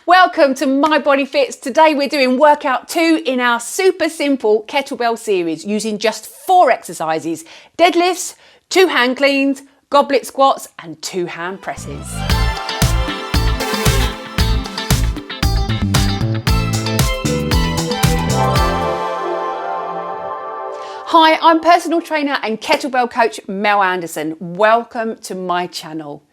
Welcome to My Body Fits. Today we're doing workout 2 in our super simple kettlebell series using just 4 exercises: deadlifts, 2 hand cleans, goblet squats and 2 hand presses. Hi, I'm personal trainer and kettlebell coach Mel Anderson. Welcome to my channel.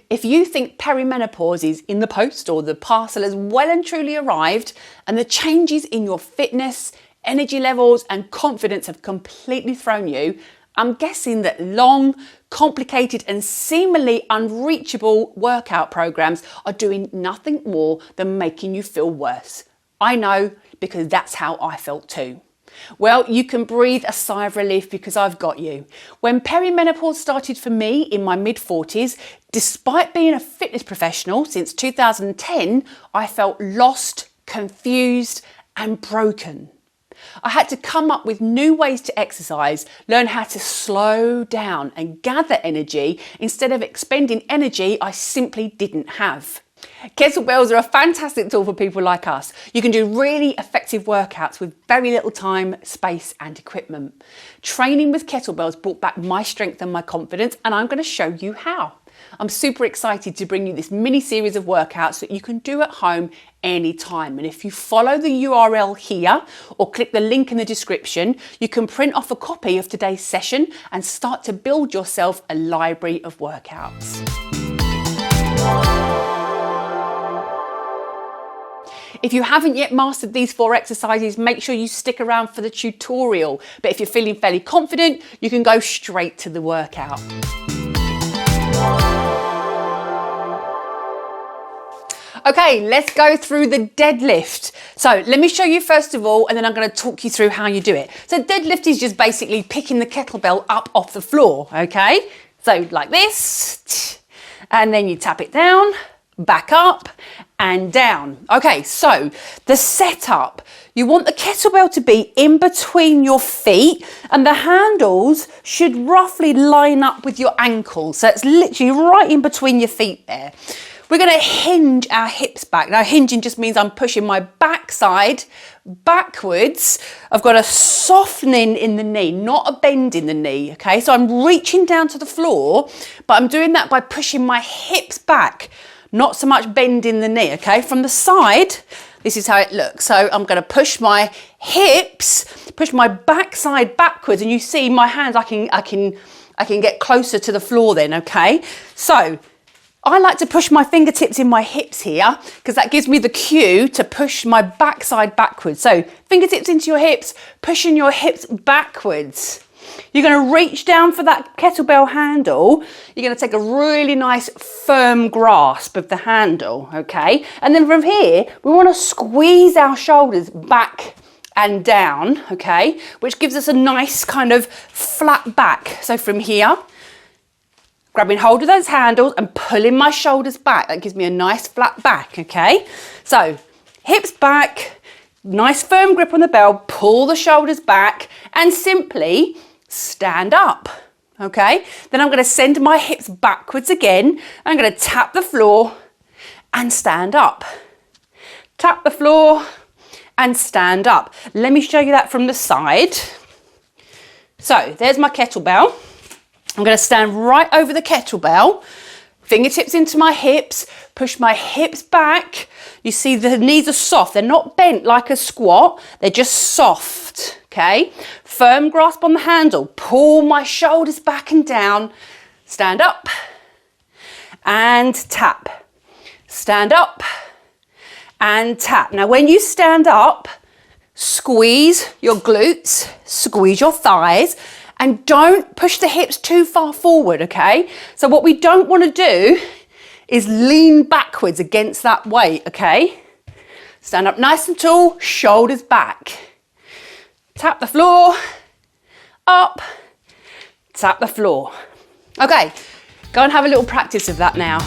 If you think perimenopause is in the post or the parcel has well and truly arrived and the changes in your fitness, energy levels and confidence have completely thrown you, I'm guessing that long, complicated and seemingly unreachable workout programs are doing nothing more than making you feel worse. I know, because that's how I felt too. Well, you can breathe a sigh of relief because I've got you. When perimenopause started for me in my mid-40s, despite being a fitness professional since 2010, I felt lost, confused and broken. I had to come up with new ways to exercise, learn how to slow down and gather energy instead of expending energy I simply didn't have. Kettlebells are a fantastic tool for people like us. You can do really effective workouts with very little time, space and equipment. Training with kettlebells brought back my strength and my confidence, and I'm going to show you how. I'm super excited to bring you this mini series of workouts that you can do at home anytime. And if you follow the URL here or click the link in the description, you can print off a copy of today's session and start to build yourself a library of workouts. If you haven't yet mastered these 4 exercises, make sure you stick around for the tutorial. But if you're feeling fairly confident, you can go straight to the workout. Okay, let's go through the deadlift. So let me show you first of all, and then I'm going to talk you through how you do it. So deadlift is just basically picking the kettlebell up off the floor, okay? So like this, and then you tap it down, back up and down. Okay, so the setup, you want the kettlebell to be in between your feet and the handles should roughly line up with your ankles. So it's literally right in between your feet there. We're going to hinge our hips back. Now hinging just means I'm pushing my backside backwards. I've got a softening in the knee, not a bend in the knee. Okay, so I'm reaching down to the floor, but I'm doing that by pushing my hips back. Not so much bend in the knee, okay? From the side, this is how it looks. So I'm going to push my hips, push my backside backwards, and you see my hands, I can get closer to the floor then, okay? So I like to push my fingertips in my hips here because that gives me the cue to push my backside backwards. So fingertips into your hips, pushing your hips backwards. You're going to reach down for that kettlebell handle. You're going to take a really nice firm grasp of the handle, okay? And then from here, we want to squeeze our shoulders back and down, okay? Which gives us a nice kind of flat back. So from here, grabbing hold of those handles and pulling my shoulders back. That gives me a nice flat back, okay? So hips back, nice firm grip on the bell, pull the shoulders back and simply stand up, okay? Then I'm going to send my hips backwards again. I'm going to tap the floor and stand up. Tap the floor and stand up. Let me show you that from the side. So there's my kettlebell. I'm going to stand right over the kettlebell, fingertips into my hips, push my hips back. You see the knees are soft. They're not bent like a squat. They're just soft, okay? Firm grasp on the handle. Pull my shoulders back and down. Stand up and tap. Stand up and tap. Now when you stand up, squeeze your glutes, squeeze your thighs, and don't push the hips too far forward, okay? So what we don't want to do is lean backwards against that weight, okay? Stand up nice and tall, shoulders back. Tap the floor, up, tap the floor. Okay, go and have a little practice of that now.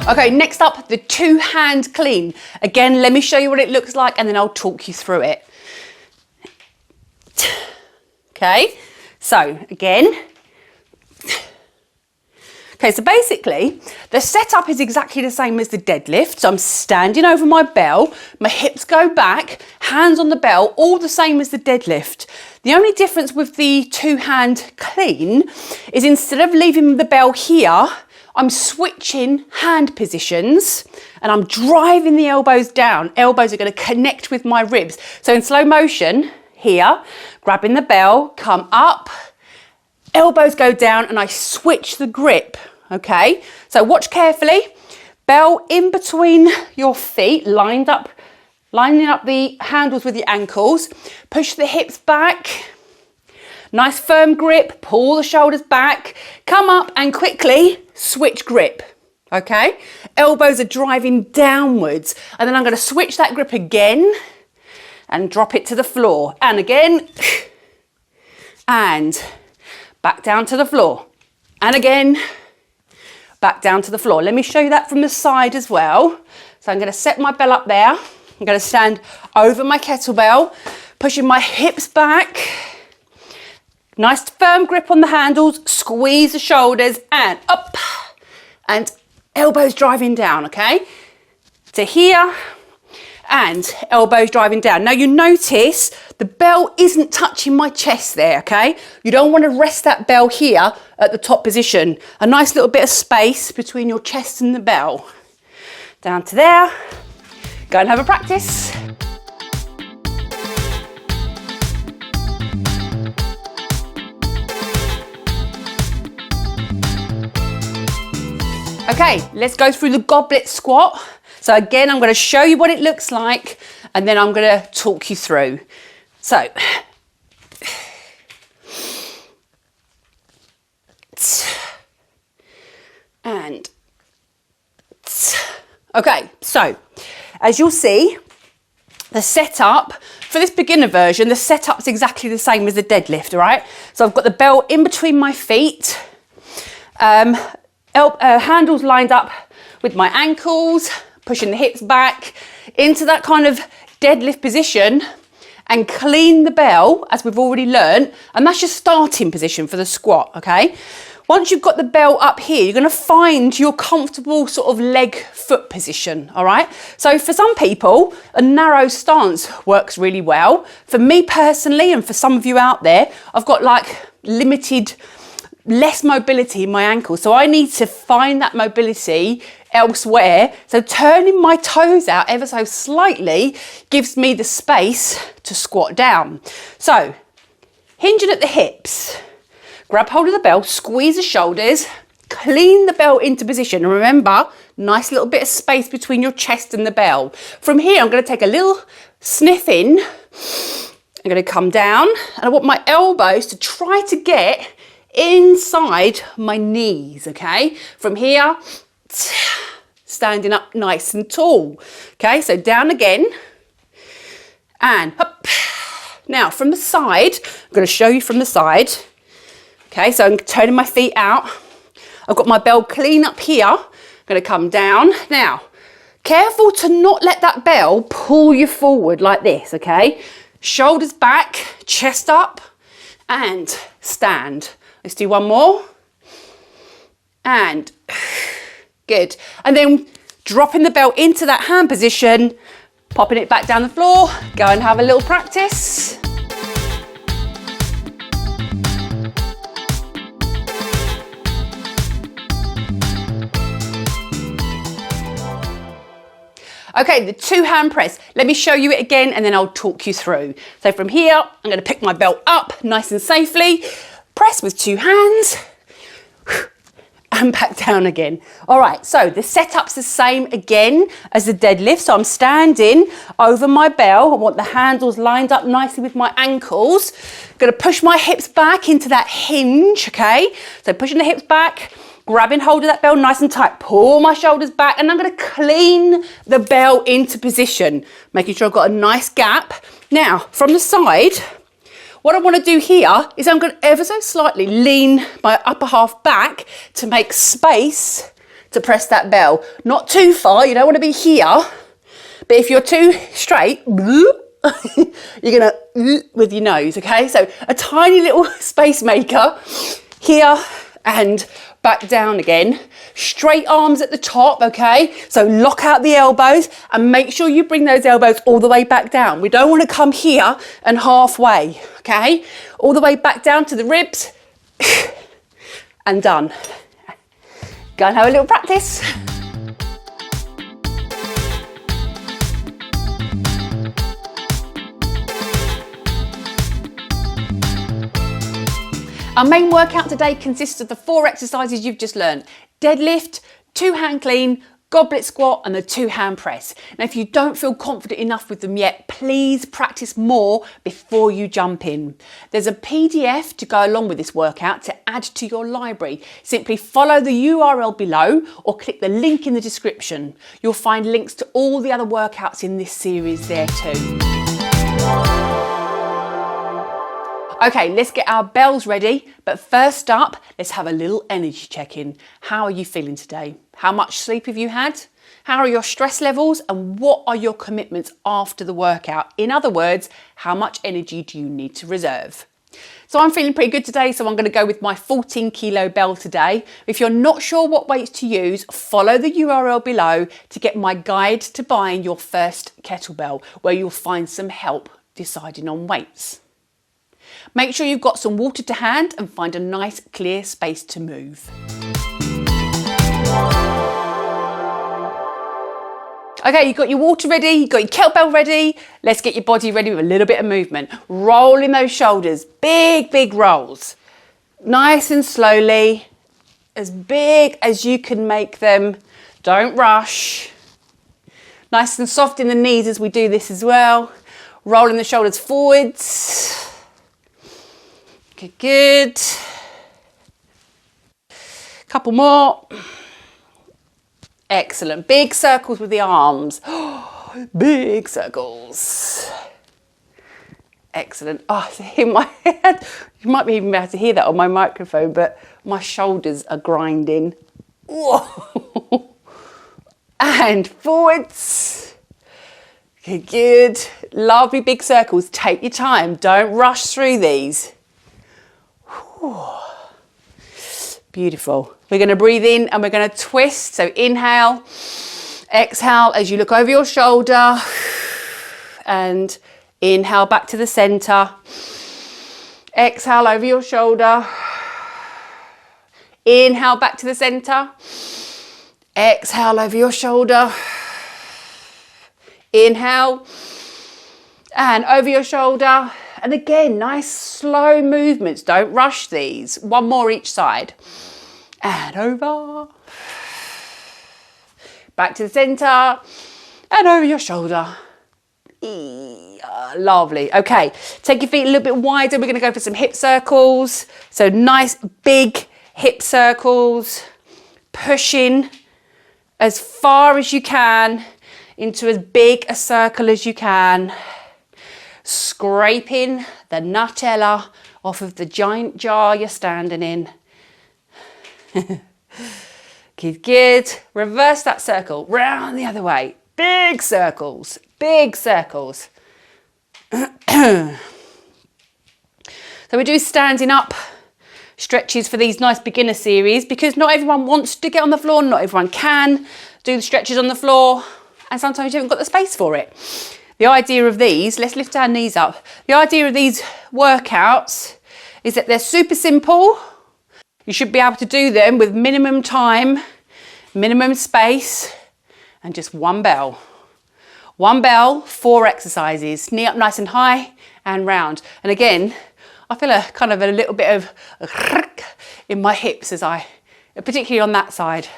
Okay, next up, the 2-hand clean. Again, let me show you what it looks like and then I'll talk you through it. okay? So again, okay, so basically the setup is exactly the same as the deadlift. So I'm standing over my bell, my hips go back, hands on the bell, all the same as the deadlift. The only difference with the two-hand clean is instead of leaving the bell here, I'm switching hand positions and I'm driving the elbows down. Elbows are going to connect with my ribs. So in slow motion, here, grabbing the bell, come up, elbows go down and I switch the grip, okay? So watch carefully, bell in between your feet, lining up the handles with your ankles, push the hips back, nice firm grip, pull the shoulders back, come up and quickly switch grip, okay? Elbows are driving downwards and then I'm going to switch that grip again and drop it to the floor and again and back down to the floor and again back down to the floor. Let me show you that from the side as well. So I'm going to set my bell up there. I'm going to stand over my kettlebell, pushing my hips back. Nice firm grip on the handles, squeeze the shoulders and up and elbows driving down, okay? To here and elbows driving down. Now you notice the bell isn't touching my chest there, okay? You don't want to rest that bell here at the top position. A nice little bit of space between your chest and the bell. Down to there. Go and have a practice. Okay, let's go through the goblet squat. So again, I'm going to show you what it looks like and then I'm going to talk you through. So, and, okay, so as you'll see, the setup for this beginner version, the setup's exactly the same as the deadlift, all right? So I've got the bell in between my feet, handles lined up with my ankles, pushing the hips back into that kind of deadlift position and clean the bell as we've already learned. And that's your starting position for the squat, okay? Once you've got the bell up here, you're gonna find your comfortable sort of leg foot position, all right? So for some people, a narrow stance works really well. For me personally, and for some of you out there, I've got like less mobility in my ankles. So I need to find that mobility elsewhere. So turning my toes out ever so slightly gives me the space to squat down. So hinging at the hips, grab hold of the bell, squeeze the shoulders, clean the bell into position. And remember, nice little bit of space between your chest and the bell. From here, I'm going to take a little sniff in. I'm going to come down and I want my elbows to try to get inside my knees, okay? From here, standing up nice and tall. Okay, so down again and up. Now from the side, I'm going to show you from the side. Okay, so I'm turning my feet out. I've got my bell clean up here. I'm going to come down. Now, careful to not let that bell pull you forward like this, okay? Shoulders back, chest up and stand. Let's do one more. And good. And then dropping the bell into that hand position, popping it back down the floor. Go and have a little practice. Okay, the two-hand press. Let me show you it again and then I'll talk you through. So from here, I'm going to pick my belt up nice and safely, press with two hands, and back down again. All right, so the setup's the same again as the deadlift. So I'm standing over my bell. I want the handles lined up nicely with my ankles. Going to push my hips back into that hinge, okay? So pushing the hips back, grabbing hold of that bell nice and tight, pull my shoulders back, and I'm going to clean the bell into position, making sure I've got a nice gap. Now, from the side, what I want to do here is I'm going to ever so slightly lean my upper half back to make space to press that bell. Not too far, you don't want to be here, but if you're too straight, you're gonna with your nose, okay? So a tiny little space maker here and back down again. Straight arms at the top, okay? So lock out the elbows and make sure you bring those elbows all the way back down. We don't want to come here and halfway, okay? All the way back down to the ribs and done. Go and have a little practice. Our main workout today consists of the 4 exercises you've just learned: deadlift, 2-hand clean, goblet squat, and the 2-hand press. Now, if you don't feel confident enough with them yet, please practice more before you jump in. There's a PDF to go along with this workout to add to your library. Simply follow the URL below or click the link in the description. You'll find links to all the other workouts in this series there too. Okay, let's get our bells ready, but first up, let's have a little energy check-in. How are you feeling today? How much sleep have you had? How are your stress levels, and what are your commitments after the workout? In other words, how much energy do you need to reserve? So I'm feeling pretty good today, so I'm going to go with my 14 kilo bell today. If you're not sure what weights to use, follow the URL below to get my guide to buying your first kettlebell, where you'll find some help deciding on weights. Make sure you've got some water to hand and find a nice clear space to move. Okay, you've got your water ready, you've got your kettlebell ready. Let's get your body ready with a little bit of movement. Rolling those shoulders, big, big rolls. Nice and slowly, as big as you can make them. Don't rush. Nice and soft in the knees as we do this as well. Rolling the shoulders forwards. Good, good. Couple more. Excellent. Big circles with the arms. Big circles. Excellent. Oh, in my head, you might be even able to hear that on my microphone, but my shoulders are grinding. Whoa. And forwards. Good, good. Lovely big circles. Take your time. Don't rush through these. Beautiful. We're going to breathe in and we're going to twist. So inhale, exhale as you look over your shoulder, and inhale back to the center. Exhale over your shoulder. Inhale back to the center. Exhale over your shoulder. Inhale and over your shoulder. And again, nice slow movements. Don't rush these. One more each side. And over. Back to the center. And over your shoulder. Lovely. Okay, take your feet a little bit wider. We're going to go for some hip circles. So nice big hip circles. Pushing as far as you can into as big a circle as you can. Scraping the Nutella off of the giant jar you're standing in. Good, good. Reverse that circle, round the other way. Big circles, big circles. So we do standing up stretches for these nice beginner series, because not everyone wants to get on the floor, not everyone can do the stretches on the floor, and sometimes you haven't got the space for it. The idea of these, let's lift our knees up. The idea of these workouts is that they're super simple. You should be able to do them with minimum time, minimum space, and just one bell. One bell, 4 exercises. Knee up nice and high and round. And again, I feel a kind of a little bit of in my hips as particularly on that side,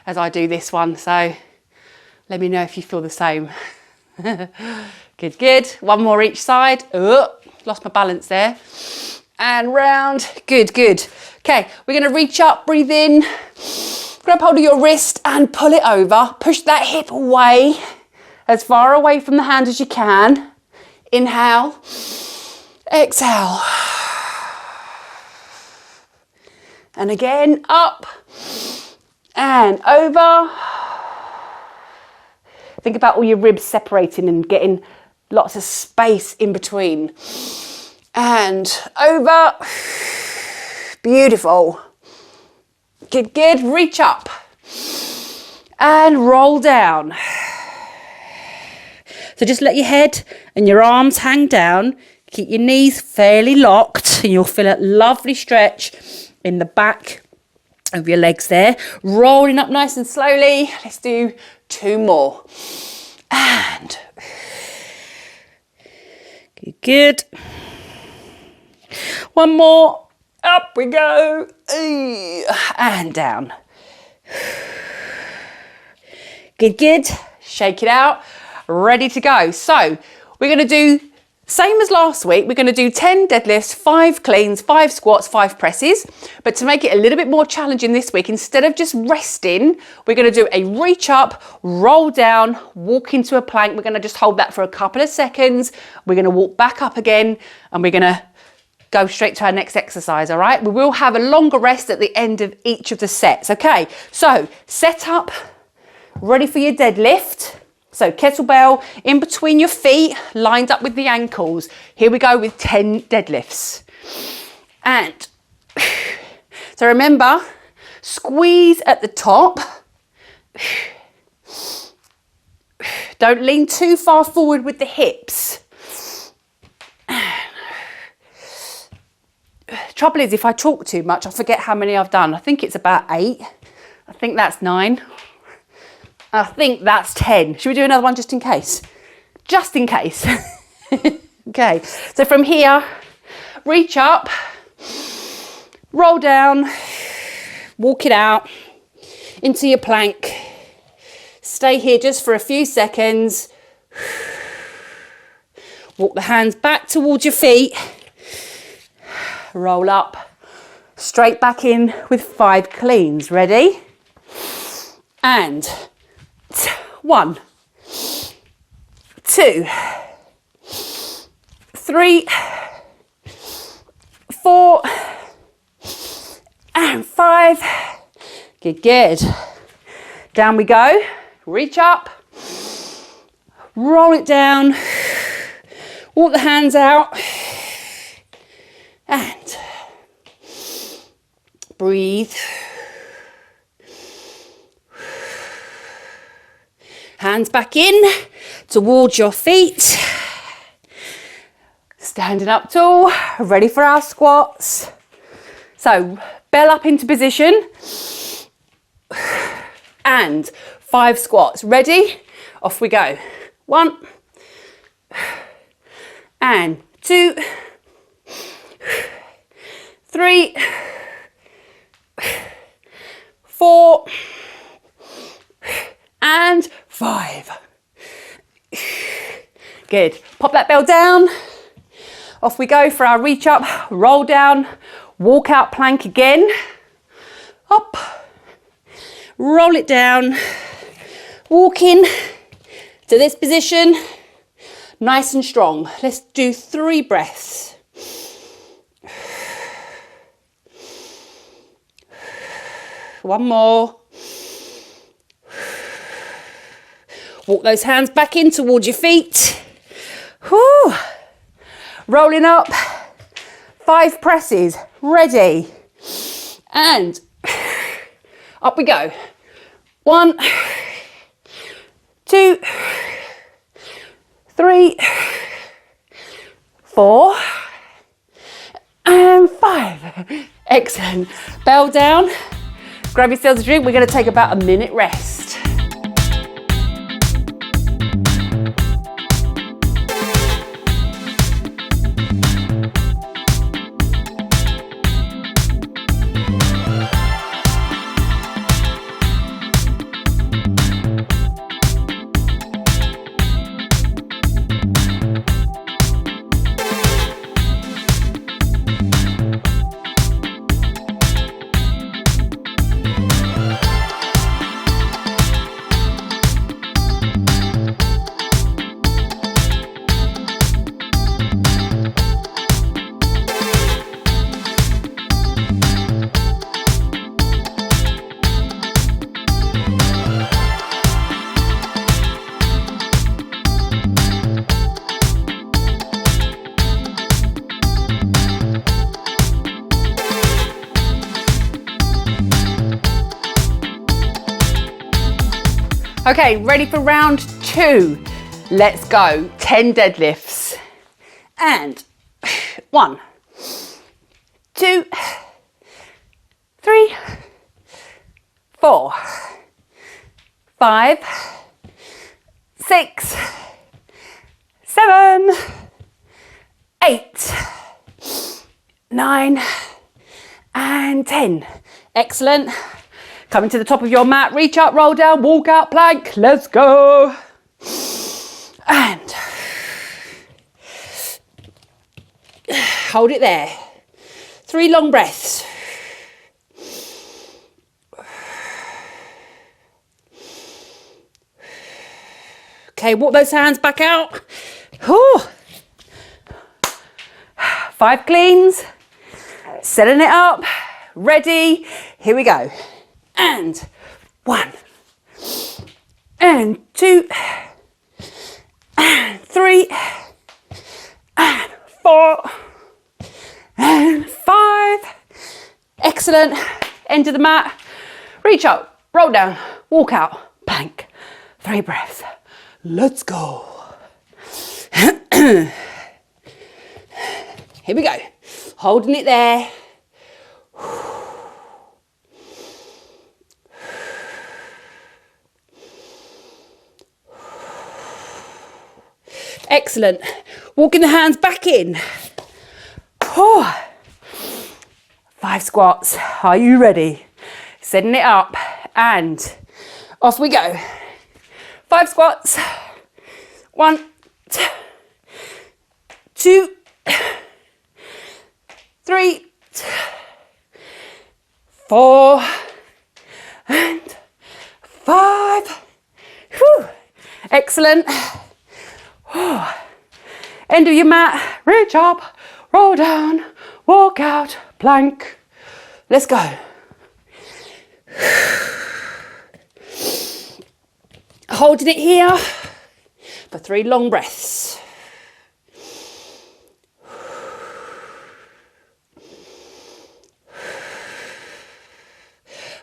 as I do this one. So let me know if you feel the same. Good, good. One more each side. Oh, lost my balance there. And round. Good, good. Okay, we're going to reach up, breathe in, grab hold of your wrist and pull it over. Push that hip away, as far away from the hand as you can. Inhale, exhale. And again, up and over. Think about all your ribs separating and getting Lots of space in between. And over. Beautiful. Good, good. Reach up. And roll down. So just let your head and your arms hang down. Keep your knees fairly locked and you'll feel a lovely stretch in the back of your legs there. Rolling up nice and slowly. Let's do 2 more. And good, good. 1 more. Up we go. And down. Good, good. Shake it out. Ready to go. So we're going to do same as last week. We're going to do 10 deadlifts, 5 cleans, 5 squats, 5 presses. But to make it a little bit more challenging this week, instead of just resting, we're going to do a reach up, roll down, walk into a plank. We're going to just hold that for a couple of seconds. We're going to walk back up again and we're going to go straight to our next exercise, all right? We will have a longer rest at the end of each of the sets, okay? So set up, ready for your deadlift. So kettlebell in between your feet, lined up with the ankles. Here we go with 10 deadlifts. And so remember, squeeze at the top. Don't lean too far forward with the hips. Trouble is, if I talk too much, I forget how many I've done. I think it's about 8. I think that's 9. I think that's 10. Should we do another one just in case? Just in case. Okay, so from here, reach up, roll down, walk it out into your plank. Stay here just for a few seconds. Walk the hands back towards your feet. Roll up, straight back in with 5 cleans. Ready? And 1, 2, 3, 4, and 5. Good, good. Down we go. Reach up, roll it down, walk the hands out, and breathe. Hands back in towards your feet. Standing up tall, ready for our squats. So bell up into position and 5 squats. Ready? Off we go. 1 and 2, 3, 4, and 5. Good. Pop that bell down. Off we go for our reach up, roll down, walk out plank again. Up, roll it down, walk in to this position, nice and strong. Let's do 3 breaths. One more. Walk those hands back in towards your feet. Whew. Rolling up. 5 presses. Ready. And up we go. 1, 2, 3, 4, and 5. Excellent. Bell down. Grab yourselves a drink. We're going to take about a minute rest. Okay, ready for round 2. Let's go. 10 deadlifts. And 1, 2, 3, 4, 5, 6, 7, 8, 9, and 10. Excellent. Coming to the top of your mat, reach up, roll down, walk out, plank. Let's go. And hold it there. 3 long breaths. Okay, walk those hands back out. Whew. 5 cleans. Setting it up. Ready. Here we go. And 1, and 2, and 3, and 4, and 5. Excellent. End of the mat. Reach up, roll down, walk out, plank. 3 breaths. Let's go. Here we go. Holding it there. Excellent. Walking the hands back in. 5 squats. Are you ready? Setting it up and off we go. 5 squats. 1, 2, 3, 4, and 5. Whew. Excellent. End of your mat, reach up, roll down, walk out, plank. Let's go. Holding it here for 3 long breaths.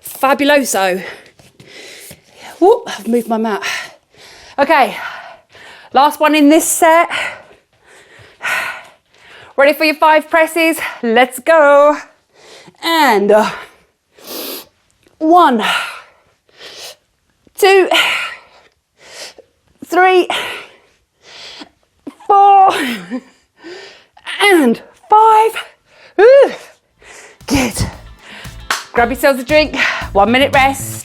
Fabuloso. Whoop, I've moved my mat. Okay. Last one in this set. Ready for your 5 presses? Let's go. And 1, 2, 3, 4, and 5. Ooh. Good. Grab yourselves a drink. 1 minute rest.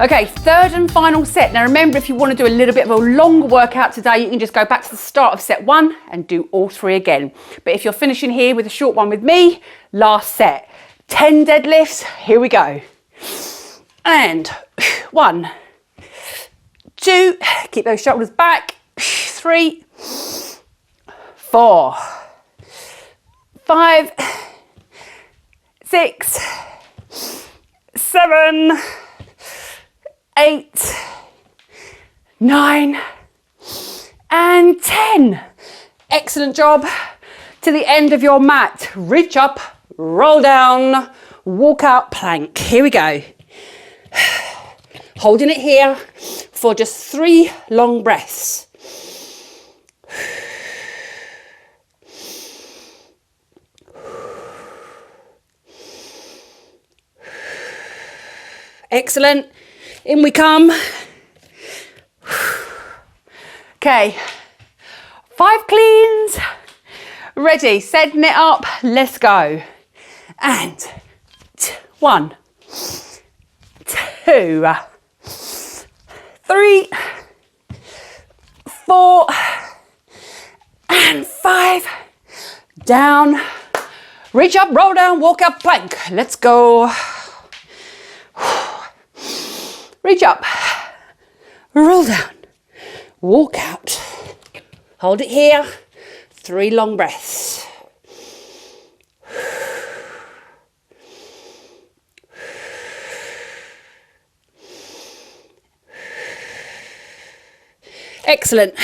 Okay, 3rd and final set. Now remember, if you want to do a little bit of a longer workout today, you can just go back to the start of set 1 and do all 3 again. But if you're finishing here with a short one with me, last set. 10 deadlifts, here we go. And 1, 2, keep those shoulders back. 3, 4, 5, 6, 7, 8, 9, and 10. Excellent job. To the end of your mat. Reach up, roll down, walk out, plank. Here we go. Holding it here for just 3 long breaths. Excellent. In we come. Okay, 5 cleans. Ready, setting it up, let's go. And 1, 2, 3, 4, and 5. Down, reach up, roll down, walk up, plank. Let's go. Reach up, roll down, walk out. Hold it here, 3 long breaths. Excellent.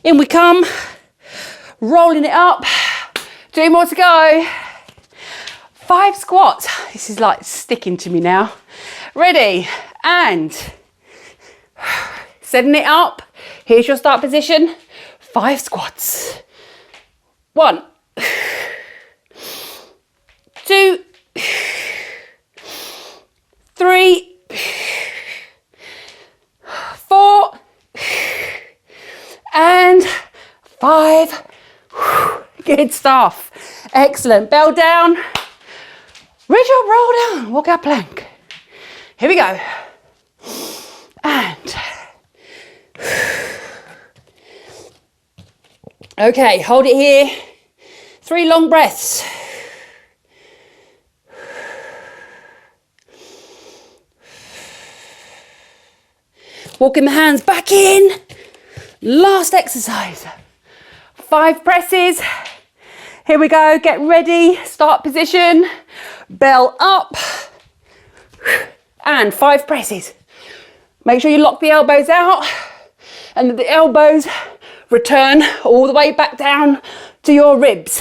In we come, rolling it up. 2 more to go. 5 squats. This is like sticking to me now. Ready, and setting it up. Here's your start position. 5 squats. 1, 2, 3, 4, and 5. Good stuff. Excellent. Bell down. Reach up, roll down, walk out plank. Here we go. And okay, hold it here. 3 long breaths. Walking the hands back in. Last exercise. 5 presses. Here we go, get ready, start position, bell up, and 5 presses. Make sure you lock the elbows out and that the elbows return all the way back down to your ribs.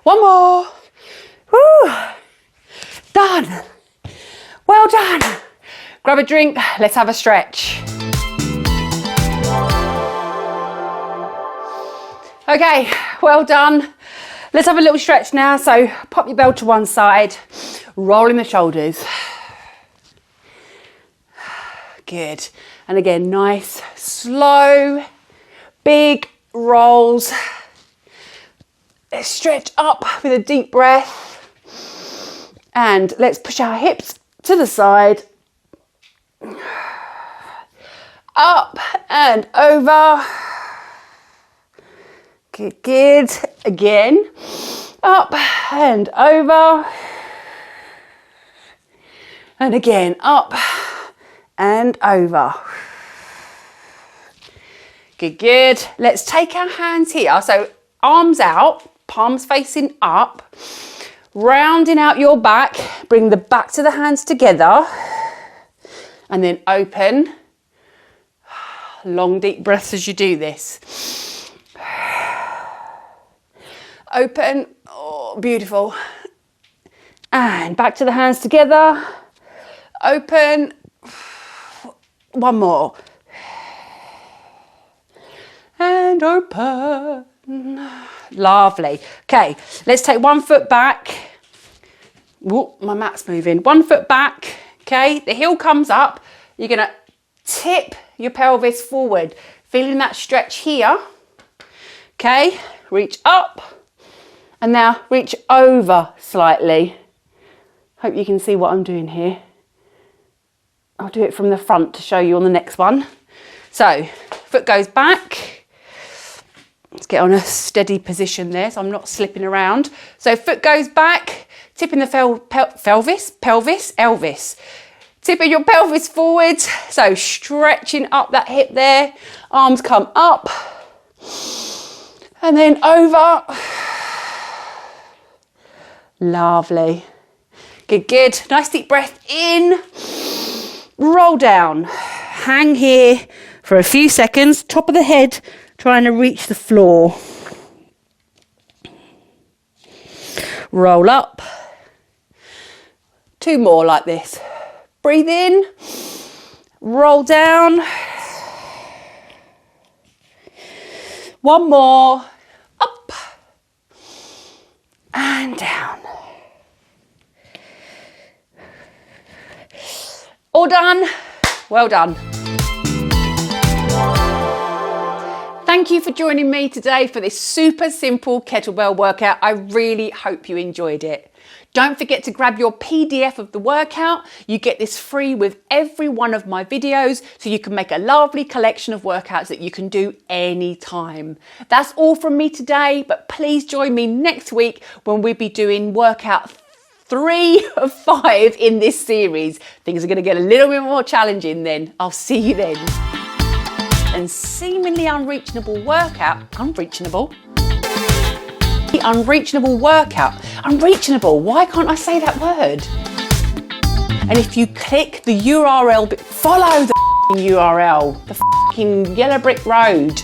1 more. Woo. Done. Well done. Grab a drink, let's have a stretch. Okay, well done. Let's have a little stretch now. So pop your bell to one side, rolling the shoulders. Good. And again, nice, slow, big rolls. Let's stretch up with a deep breath. And let's push our hips to the side. Up and over. Good, good. Again, up and over. And again, up and over. Good, good. Let's take our hands here. So arms out, palms facing up, rounding out your back. Bring the back to the hands together. And then open. Long, deep breaths as you do this. Open, oh, beautiful. And back to the hands together. Open, 1 more. And open. Lovely. Okay, let's take 1 foot back. Whoa, my mat's moving. 1 foot back, okay? The heel comes up. You're gonna tip your pelvis forward. Feeling that stretch here. Okay, reach up. And now reach over slightly. Hope you can see what I'm doing here. I'll do it from the front to show you on the next one. So, foot goes back. Let's get on a steady position there so I'm not slipping around. So foot goes back, tipping the pelvis. Tipping your pelvis forward. So stretching up that hip there. Arms come up. And then over. Lovely. Good, good. Nice deep breath in. Roll down. Hang here for a few seconds. Top of the head, trying to reach the floor. Roll up. 2 more like this. Breathe in. Roll down. 1 more. Up. And down. All done. Well done. Thank you for joining me today for this super simple kettlebell workout. I really hope you enjoyed it. Don't forget to grab your PDF of the workout. You get this free with every one of my videos, so you can make a lovely collection of workouts that you can do anytime. That's all from me today, but please join me next week when we'll be doing workout 3 of 5 in this series. Things are going to get a little bit more challenging then. I'll see you then. And seemingly unreachable workout, unreachable workout. Unreachable, why can't I say that word? And if you click the URL, follow the URL, the yellow brick road.